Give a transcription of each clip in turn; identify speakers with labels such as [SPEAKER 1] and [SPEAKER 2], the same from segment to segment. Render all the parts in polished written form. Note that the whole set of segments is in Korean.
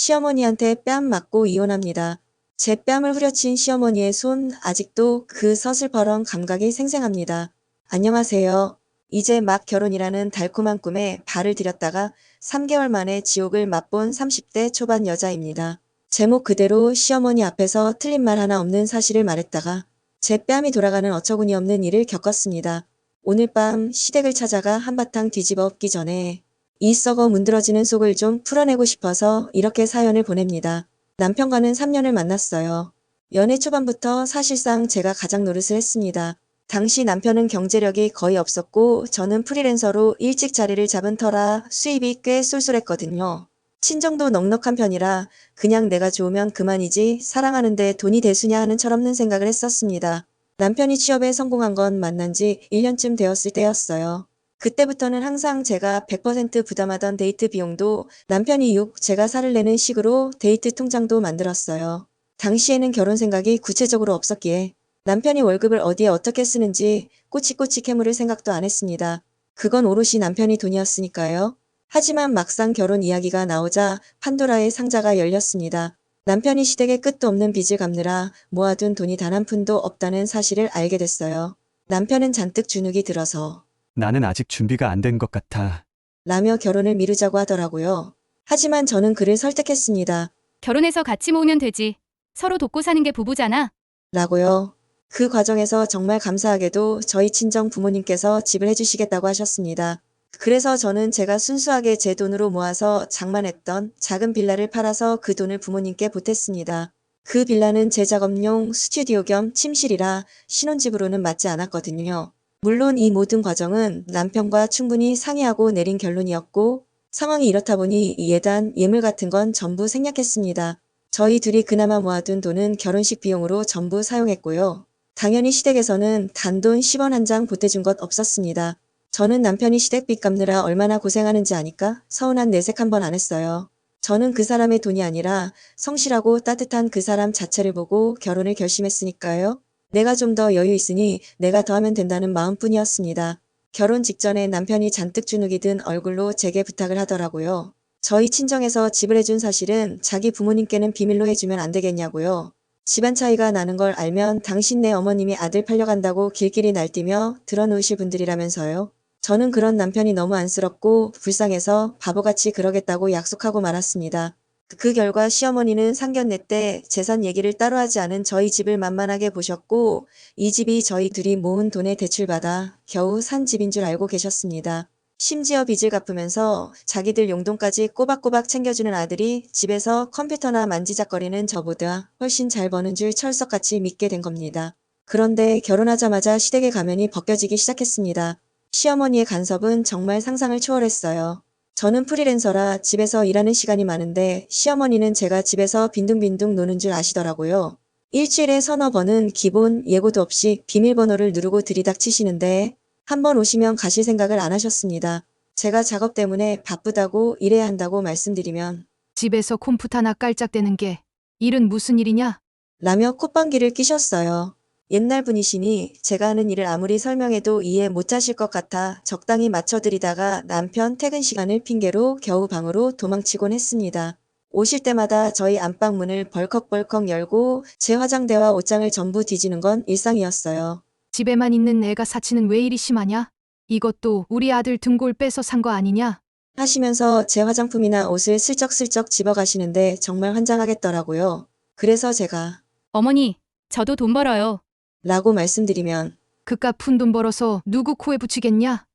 [SPEAKER 1] 시어머니한테 뺨 맞고 이혼합니다. 제 뺨을 후려친 시어머니의 손 아직도 그 서슬퍼런 감각이 생생합니다. 안녕하세요. 이제 막 결혼이라는 달콤한 꿈에 발을 들였다가 3개월 만에 지옥을 맛본 30대 초반 여자입니다. 제목 그대로 시어머니 앞에서 틀린 말 하나 없는 사실을 말했다가 제 뺨이 돌아가는 어처구니 없는 일을 겪었습니다. 오늘 밤 시댁을 찾아가 한바탕 뒤집어 엎기 전에 이 썩어 문드러지는 속을 좀 풀어내고 싶어서 이렇게 사연을 보냅니다. 남편과는 3년을 만났어요. 연애 초반부터 사실상 제가 가장 노릇을 했습니다. 당시 남편은 경제력이 거의 없었고 저는 프리랜서로 일찍 자리를 잡은 터라 수입이 꽤 쏠쏠했거든요. 친정도 넉넉한 편이라 그냥 내가 좋으면 그만이지 사랑하는데 돈이 대수냐 하는 철없는 생각을 했었습니다. 남편이 취업에 성공한 건 만난 지 1년쯤 되었을 때였어요. 그때부터는 항상 제가 100% 부담하던 데이트 비용도 남편이 6, 제가 살을 내는 식으로 데이트 통장도 만들었어요. 당시에는 결혼 생각이 구체적으로 없었기에 남편이 월급을 어디에 어떻게 쓰는지 꼬치꼬치 캐물을 생각도 안 했습니다. 그건 오롯이 남편이 돈이었으니까요. 하지만 막상 결혼 이야기가 나오자 판도라의 상자가 열렸습니다. 남편이 시댁에 끝도 없는 빚을 갚느라 모아둔 돈이 단 한 푼도 없다는 사실을 알게 됐어요. 남편은 잔뜩 주눅이 들어서
[SPEAKER 2] 나는 아직 준비가 안 된 것 같아.
[SPEAKER 1] 라며 결혼을 미루자고 하더라고요. 하지만 저는 그를 설득했습니다.
[SPEAKER 3] 결혼해서 같이 모으면 되지. 서로 돕고 사는 게 부부잖아.
[SPEAKER 1] 라고요. 그 과정에서 정말 감사하게도 저희 친정 부모님께서 집을 해주시겠다고 하셨습니다. 그래서 저는 제가 순수하게 제 돈으로 모아서 장만했던 작은 빌라를 팔아서 그 돈을 부모님께 보탰습니다. 그 빌라는 제 작업용 스튜디오 겸 침실이라 신혼집으로는 맞지 않았거든요. 물론 이 모든 과정은 남편과 충분히 상의하고 내린 결론이었고 상황이 이렇다 보니 예단, 예물 같은 건 전부 생략했습니다. 저희 둘이 그나마 모아둔 돈은 결혼식 비용으로 전부 사용했고요. 당연히 시댁에서는 단돈 10원 한 장 보태준 것 없었습니다. 저는 남편이 시댁빚 갚느라 얼마나 고생하는지 아니까 서운한 내색 한 번 안 했어요. 저는 그 사람의 돈이 아니라 성실하고 따뜻한 그 사람 자체를 보고 결혼을 결심했으니까요. 내가 좀 더 여유 있으니 내가 더 하면 된다는 마음뿐이었습니다. 결혼 직전에 남편이 잔뜩 주눅이 든 얼굴로 제게 부탁을 하더라고요. 저희 친정에서 집을 해준 사실은 자기 부모님께는 비밀로 해주면 안 되겠냐고요. 집안 차이가 나는 걸 알면 당신네 어머님이 아들 팔려간다고 길길이 날뛰며 들어놓으실 분들이라면서요. 저는 그런 남편이 너무 안쓰럽고 불쌍해서 바보같이 그러겠다고 약속하고 말았습니다. 그 결과 시어머니는 상견례 때 재산 얘기를 따로 하지 않은 저희 집을 만만하게 보셨고 이 집이 저희 둘이 모은 돈에 대출받아 겨우 산 집인 줄 알고 계셨습니다. 심지어 빚을 갚으면서 자기들 용돈까지 꼬박꼬박 챙겨주는 아들이 집에서 컴퓨터나 만지작거리는 저보다 훨씬 잘 버는 줄 철석같이 믿게 된 겁니다. 그런데 결혼하자마자 시댁의 가면이 벗겨지기 시작했습니다. 시어머니의 간섭은 정말 상상을 초월했어요. 저는 프리랜서라 집에서 일하는 시간이 많은데 시어머니는 제가 집에서 빈둥빈둥 노는 줄 아시더라고요. 일주일에 서너 번은 기본 예고도 없이 비밀번호를 누르고 들이닥치시는데 한 번 오시면 가실 생각을 안 하셨습니다. 제가 작업 때문에 바쁘다고 일해야 한다고 말씀드리면
[SPEAKER 4] 집에서 컴퓨터나 깔짝대는 게 일은 무슨 일이냐?
[SPEAKER 1] 라며 콧방귀를 끼셨어요. 옛날 분이시니 제가 하는 일을 아무리 설명해도 이해 못하실 것 같아 적당히 맞춰드리다가 남편 퇴근 시간을 핑계로 겨우 방으로 도망치곤 했습니다. 오실 때마다 저희 안방 문을 벌컥벌컥 열고 제 화장대와 옷장을 전부 뒤지는 건 일상이었어요.
[SPEAKER 4] 집에만 있는 애가 사치는 왜 이리 심하냐? 이것도 우리 아들 등골 빼서 산 거 아니냐?
[SPEAKER 1] 하시면서 제 화장품이나 옷을 슬쩍슬쩍 집어가시는데 정말 환장하겠더라고요. 그래서 제가
[SPEAKER 3] 어머니, 저도 돈 벌어요.
[SPEAKER 1] 라고 말씀드리면
[SPEAKER 4] 그깟 푼 돈 벌어서 누구 코에 붙이겠냐?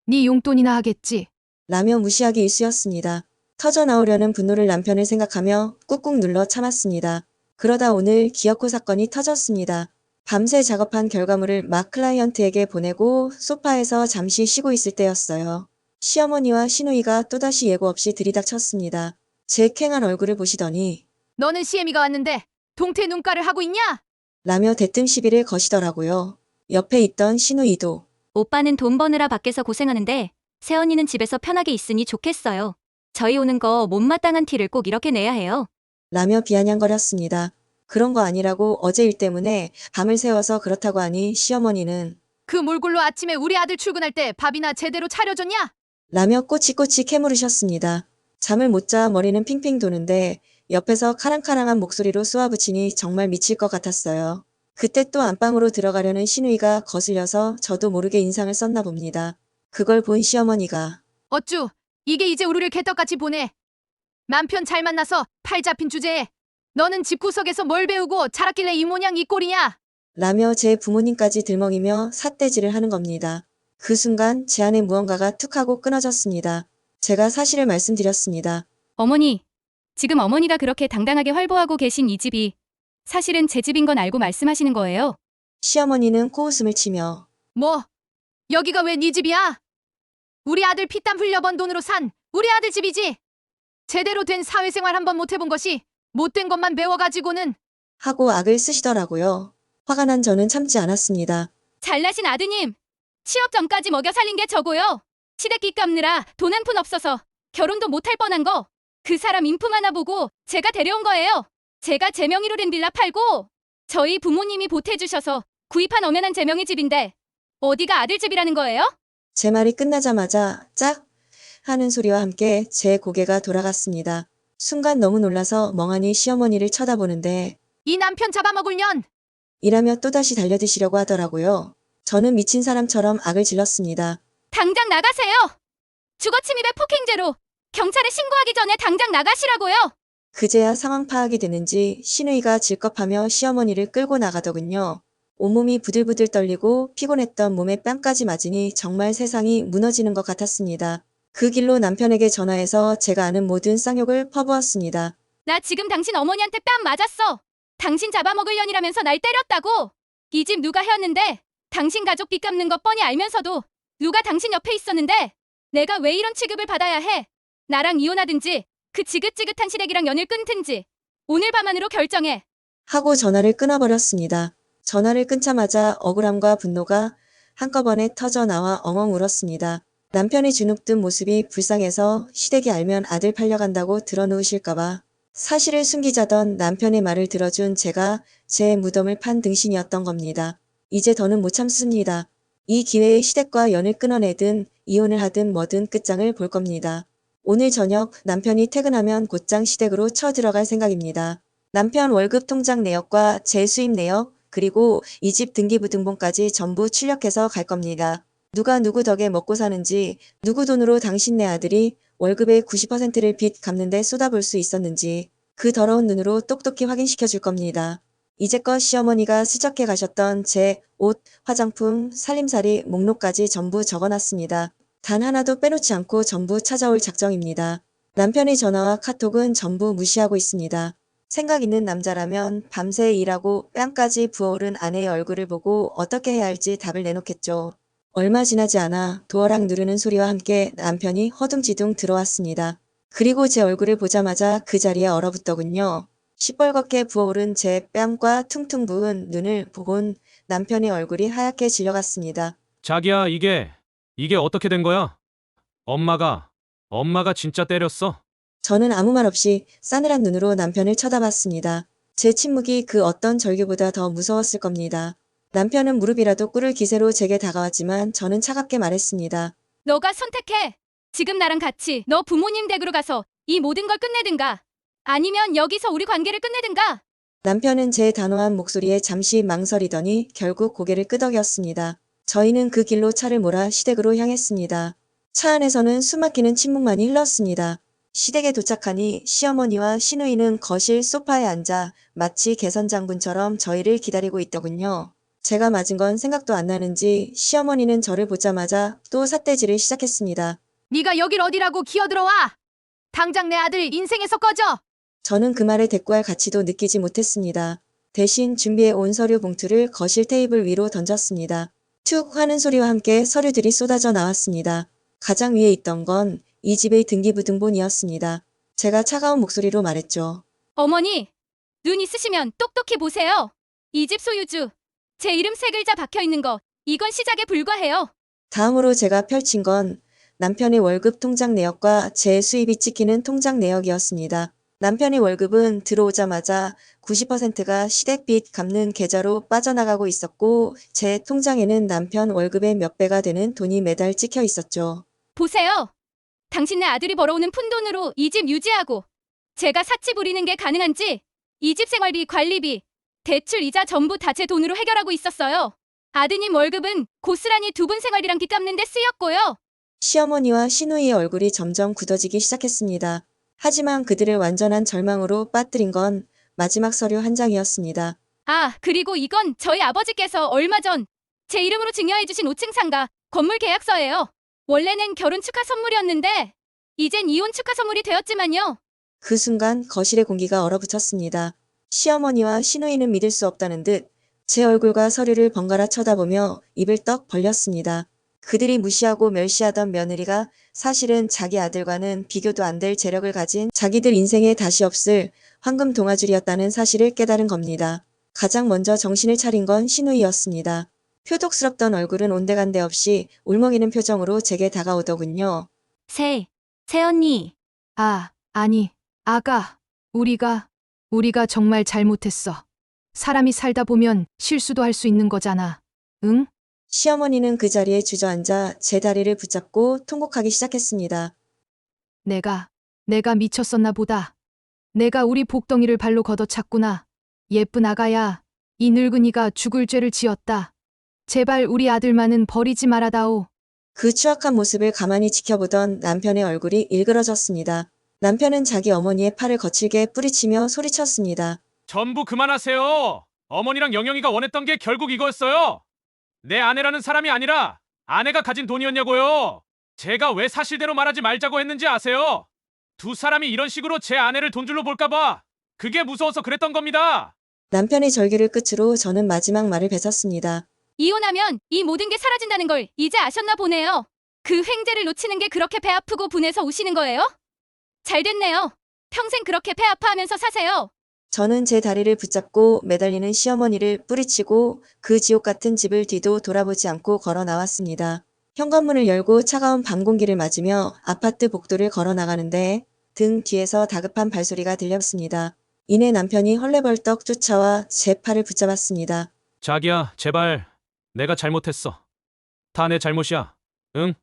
[SPEAKER 4] 네 용돈이나 하겠지.
[SPEAKER 1] 라며 무시하기 일쑤였습니다. 터져나오려는 분노를 남편을 생각하며 꾹꾹 눌러 참았습니다. 그러다 오늘 기어코 사건이 터졌습니다. 밤새 작업한 결과물을 막 클라이언트에게 보내고 소파에서 잠시 쉬고 있을 때였어요. 시어머니와 시누이가 또다시 예고 없이 들이닥쳤습니다. 제 쾌한 얼굴을 보시더니
[SPEAKER 4] 너는 시애미가 왔는데 동태 눈가를 하고 있냐?
[SPEAKER 1] 라며 대뜸 시비를 거시더라고요. 옆에 있던 시누이도
[SPEAKER 5] 오빠는 돈 버느라 밖에서 고생하는데 새언니는 집에서 편하게 있으니 좋겠어요. 저희 오는 거 못마땅한 티를 꼭 이렇게 내야 해요.
[SPEAKER 1] 라며 비아냥거렸습니다. 그런 거 아니라고 어제 일 때문에 밤을 새워서 그렇다고 하니 시어머니는
[SPEAKER 4] 그 몰골로 아침에 우리 아들 출근할 때 밥이나 제대로 차려줬냐?
[SPEAKER 1] 라며 꼬치꼬치 캐물으셨습니다. 잠을 못 자 머리는 핑핑 도는데 옆에서 카랑카랑한 목소리로 쏘아붙이니 정말 미칠 것 같았어요. 그때 또 안방으로 들어가려는 신우이가 거슬려서 저도 모르게 인상을 썼나 봅니다. 그걸 본 시어머니가
[SPEAKER 4] 어쭈, 이게 이제 우리를 개떡같이 보내. 남편 잘 만나서 팔 잡힌 주제에 너는 집구석에서 뭘 배우고 자랐길래 이 모양 이 꼴이냐?
[SPEAKER 1] 라며 제 부모님까지 들먹이며 삿대질을 하는 겁니다. 그 순간 제 안에 무언가가 툭 하고 끊어졌습니다. 제가 사실을 말씀드렸습니다.
[SPEAKER 3] 어머니, 지금 어머니가 그렇게 당당하게 활보하고 계신 이 집이 사실은 제 집인 건 알고 말씀하시는 거예요?
[SPEAKER 1] 시어머니는 코웃음을 치며
[SPEAKER 4] 뭐, 여기가 왜 네 집이야? 우리 아들 피땀 흘려번 돈으로 산 우리 아들 집이지. 제대로 된 사회생활 한번 못 해본 것이 못된 것만 배워가지고는.
[SPEAKER 1] 하고 악을 쓰시더라고요. 화가 난 저는 참지 않았습니다.
[SPEAKER 3] 잘나신 아드님, 취업 전까지 먹여 살린 게 저고요. 시댁기 갚느라 돈 한 푼 없어서 결혼도 못할 뻔한 거 그 사람 인품 하나 보고 제가 데려온 거예요. 제가 제 명의로 된 빌라 팔고 저희 부모님이 보태주셔서 구입한 엄연한 제 명의 집인데 어디가 아들 집이라는 거예요?
[SPEAKER 1] 제 말이 끝나자마자 짝 하는 소리와 함께 제 고개가 돌아갔습니다. 순간 너무 놀라서 멍하니 시어머니를 쳐다보는데
[SPEAKER 4] 이 남편 잡아먹을 년.
[SPEAKER 1] 이라며 또다시 달려드시려고 하더라고요. 저는 미친 사람처럼 악을 질렀습니다.
[SPEAKER 3] 당장 나가세요. 주거침입에 폭행죄로 경찰에 신고하기 전에 당장 나가시라고요.
[SPEAKER 1] 그제야 상황 파악이 되는지 신우이가 질겁하며 시어머니를 끌고 나가더군요. 온몸이 부들부들 떨리고 피곤했던 몸에 뺨까지 맞으니 정말 세상이 무너지는 것 같았습니다. 그 길로 남편에게 전화해서 제가 아는 모든 쌍욕을 퍼부었습니다.
[SPEAKER 3] 나 지금 당신 어머니한테 뺨 맞았어. 당신 잡아먹으려니라면서 날 때렸다고. 이 집 누가 해왔는데 당신 가족 빚 갚는 거 뻔히 알면서도 누가 당신 옆에 있었는데 내가 왜 이런 취급을 받아야 해. 나랑 이혼하든지 그 지긋지긋한 시댁이랑 연을 끊든지 오늘 밤 안으로 결정해.
[SPEAKER 1] 하고 전화를 끊어버렸습니다. 전화를 끊자마자 억울함과 분노가 한꺼번에 터져 나와 엉엉 울었습니다. 남편이 주눅든 모습이 불쌍해서 시댁이 알면 아들 팔려간다고 들어놓으실까봐 사실을 숨기자던 남편의 말을 들어준 제가 제 무덤을 판 등신이었던 겁니다. 이제 더는 못 참습니다. 이 기회에 시댁과 연을 끊어내든 이혼을 하든 뭐든 끝장을 볼 겁니다. 오늘 저녁 남편이 퇴근하면 곧장 시댁으로 쳐들어갈 생각입니다. 남편 월급 통장 내역과 제 수입 내역 그리고 이 집 등기부등본까지 전부 출력해서 갈 겁니다. 누가 누구 덕에 먹고 사는지 누구 돈으로 당신네 아들이 월급의 90%를 빚 갚는데 쏟아볼 수 있었는지 그 더러운 눈으로 똑똑히 확인시켜 줄 겁니다. 이제껏 시어머니가 스쳐해 가셨던 제 옷, 화장품, 살림살이 목록까지 전부 적어놨습니다. 단 하나도 빼놓지 않고 전부 찾아올 작정입니다. 남편의 전화와 카톡은 전부 무시하고 있습니다. 생각 있는 남자라면 밤새 일하고 뺨까지 부어오른 아내의 얼굴을 보고 어떻게 해야 할지 답을 내놓겠죠. 얼마 지나지 않아 도어락 누르는 소리와 함께 남편이 허둥지둥 들어왔습니다. 그리고 제 얼굴을 보자마자 그 자리에 얼어붙더군요. 시뻘겋게 부어오른 제 뺨과 퉁퉁 부은 눈을 보곤 남편의 얼굴이 하얗게 질려갔습니다.
[SPEAKER 6] 자기야, 이게 어떻게 된 거야? 엄마가 진짜 때렸어?
[SPEAKER 1] 저는 아무 말 없이 싸늘한 눈으로 남편을 쳐다봤습니다. 제 침묵이 그 어떤 절규보다 더 무서웠을 겁니다. 남편은 무릎이라도 꿇을 기세로 제게 다가왔지만 저는 차갑게 말했습니다.
[SPEAKER 3] 너가 선택해. 지금 나랑 같이 너 부모님 댁으로 가서 이 모든 걸 끝내든가 아니면 여기서 우리 관계를 끝내든가.
[SPEAKER 1] 남편은 제 단호한 목소리에 잠시 망설이더니 결국 고개를 끄덕였습니다. 저희는 그 길로 차를 몰아 시댁으로 향했습니다. 차 안에서는 숨막히는 침묵만이 흘렀습니다. 시댁에 도착하니 시어머니와 시누이는 거실 소파에 앉아 마치 개선장군처럼 저희를 기다리고 있더군요. 제가 맞은 건 생각도 안 나는지 시어머니는 저를 보자마자 또 삿대질을 시작했습니다.
[SPEAKER 4] 네가 여길 어디라고 기어들어와. 당장 내 아들 인생에서 꺼져.
[SPEAKER 1] 저는 그 말에 대꾸할 가치도 느끼지 못했습니다. 대신 준비해 온 서류 봉투를 거실 테이블 위로 던졌습니다. 툭 하는 소리와 함께 서류들이 쏟아져 나왔습니다. 가장 위에 있던 건 이 집의 등기부등본이었습니다. 제가 차가운 목소리로 말했죠.
[SPEAKER 3] 어머니, 눈 있으시면 똑똑히 보세요. 이 집 소유주, 제 이름 세 글자 박혀있는 거, 이건 시작에 불과해요.
[SPEAKER 1] 다음으로 제가 펼친 건 남편의 월급 통장 내역과 제 수입이 찍히는 통장 내역이었습니다. 남편의 월급은 들어오자마자 90%가 시댁빚 갚는 계좌로 빠져나가고 있었고 제 통장에는 남편 월급의 몇 배가 되는 돈이 매달 찍혀 있었죠.
[SPEAKER 3] 보세요. 당신네 아들이 벌어오는 푼돈으로 이 집 유지하고 제가 사치 부리는 게 가능한지 이 집 생활비, 관리비, 대출, 이자 전부 다 제 돈으로 해결하고 있었어요. 아드님 월급은 고스란히 두 분 생활비랑 빚 갚는 데 쓰였고요.
[SPEAKER 1] 시어머니와 시누이의 얼굴이 점점 굳어지기 시작했습니다. 하지만 그들을 완전한 절망으로 빠뜨린 건 마지막 서류 한 장이었습니다.
[SPEAKER 3] 아, 그리고 이건 저희 아버지께서 얼마 전 제 이름으로 증여해주신 5층 상가 건물 계약서예요. 원래는 결혼 축하 선물이었는데 이젠 이혼 축하 선물이 되었지만요.
[SPEAKER 1] 그 순간 거실의 공기가 얼어붙었습니다. 시어머니와 시누이는 믿을 수 없다는 듯 제 얼굴과 서류를 번갈아 쳐다보며 입을 떡 벌렸습니다. 그들이 무시하고 멸시하던 며느리가 사실은 자기 아들과는 비교도 안 될 재력을 가진 자기들 인생에 다시 없을 황금 동아줄이었다는 사실을 깨달은 겁니다. 가장 먼저 정신을 차린 건 시누이였습니다. 표독스럽던 얼굴은 온데간데 없이 울먹이는 표정으로 제게 다가오더군요.
[SPEAKER 5] 새언니.
[SPEAKER 4] 아니, 아가. 우리가 정말 잘못했어. 사람이 살다 보면 실수도 할 수 있는 거잖아. 응?
[SPEAKER 1] 시어머니는 그 자리에 주저앉아 제 다리를 붙잡고 통곡하기 시작했습니다.
[SPEAKER 4] 내가 미쳤었나 보다. 내가 우리 복덩이를 발로 걷어찼구나. 예쁜 아가야, 이 늙은이가 죽을 죄를 지었다. 제발 우리 아들만은 버리지 말아다오.
[SPEAKER 1] 그 추악한 모습을 가만히 지켜보던 남편의 얼굴이 일그러졌습니다. 남편은 자기 어머니의 팔을 거칠게 뿌리치며 소리쳤습니다.
[SPEAKER 6] 전부 그만하세요. 어머니랑 영영이가 원했던 게 결국 이거였어요. 내 아내라는 사람이 아니라 아내가 가진 돈이었냐고요. 제가 왜 사실대로 말하지 말자고 했는지 아세요? 두 사람이 이런 식으로 제 아내를 돈줄로 볼까봐 그게 무서워서 그랬던 겁니다.
[SPEAKER 1] 남편의 절규를 끝으로 저는 마지막 말을 뱉었습니다.
[SPEAKER 3] 이혼하면 이 모든 게 사라진다는 걸 이제 아셨나 보네요. 그 횡재를 놓치는 게 그렇게 배 아프고 분해서 우시는 거예요? 잘 됐네요. 평생 그렇게 배 아파하면서 사세요.
[SPEAKER 1] 저는 제 다리를 붙잡고 매달리는 시어머니를 뿌리치고 그 지옥 같은 집을 뒤도 돌아보지 않고 걸어 나왔습니다. 현관문을 열고 차가운 밤 공기를 맞으며 아파트 복도를 걸어 나가는데 등 뒤에서 다급한 발소리가 들렸습니다. 이내 남편이 헐레벌떡 쫓아와 제 팔을 붙잡았습니다.
[SPEAKER 6] 자기야, 제발. 내가 잘못했어. 다 내 잘못이야. 응?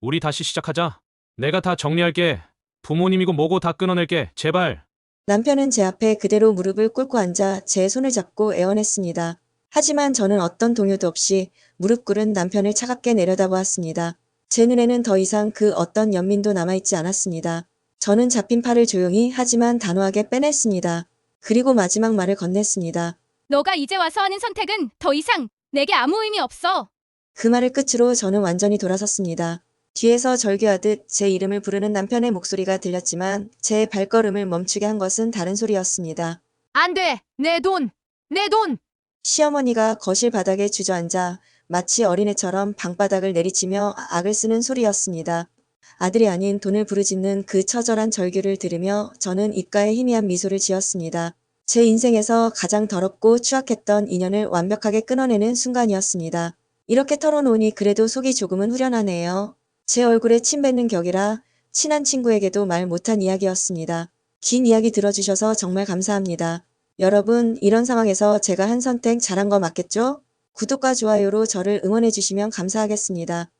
[SPEAKER 6] 우리 다시 시작하자. 내가 다 정리할게. 부모님이고 뭐고 다 끊어낼게. 제발.
[SPEAKER 1] 남편은 제 앞에 그대로 무릎을 꿇고 앉아 제 손을 잡고 애원했습니다. 하지만 저는 어떤 동요도 없이 무릎 꿇은 남편을 차갑게 내려다보았습니다. 제 눈에는 더 이상 그 어떤 연민도 남아있지 않았습니다. 저는 잡힌 팔을 조용히 하지만 단호하게 빼냈습니다. 그리고 마지막 말을 건넸습니다.
[SPEAKER 3] 너가 이제 와서 하는 선택은 더 이상 내게 아무 의미 없어.
[SPEAKER 1] 그 말을 끝으로 저는 완전히 돌아섰습니다. 뒤에서 절규하듯 제 이름을 부르는 남편의 목소리가 들렸지만 제 발걸음을 멈추게 한 것은 다른 소리였습니다.
[SPEAKER 4] 안 돼! 내 돈! 내 돈!
[SPEAKER 1] 시어머니가 거실 바닥에 주저앉아 마치 어린애처럼 방바닥을 내리치며 악을 쓰는 소리였습니다. 아들이 아닌 돈을 부르짖는 그 처절한 절규를 들으며 저는 입가에 희미한 미소를 지었습니다. 제 인생에서 가장 더럽고 추악했던 인연을 완벽하게 끊어내는 순간이었습니다. 이렇게 털어놓으니 그래도 속이 조금은 후련하네요. 제 얼굴에 침 뱉는 격이라 친한 친구에게도 말 못한 이야기였습니다. 긴 이야기 들어주셔서 정말 감사합니다. 여러분, 이런 상황에서 제가 한 선택 잘한 거 맞겠죠? 구독과 좋아요로 저를 응원해 주시면 감사하겠습니다.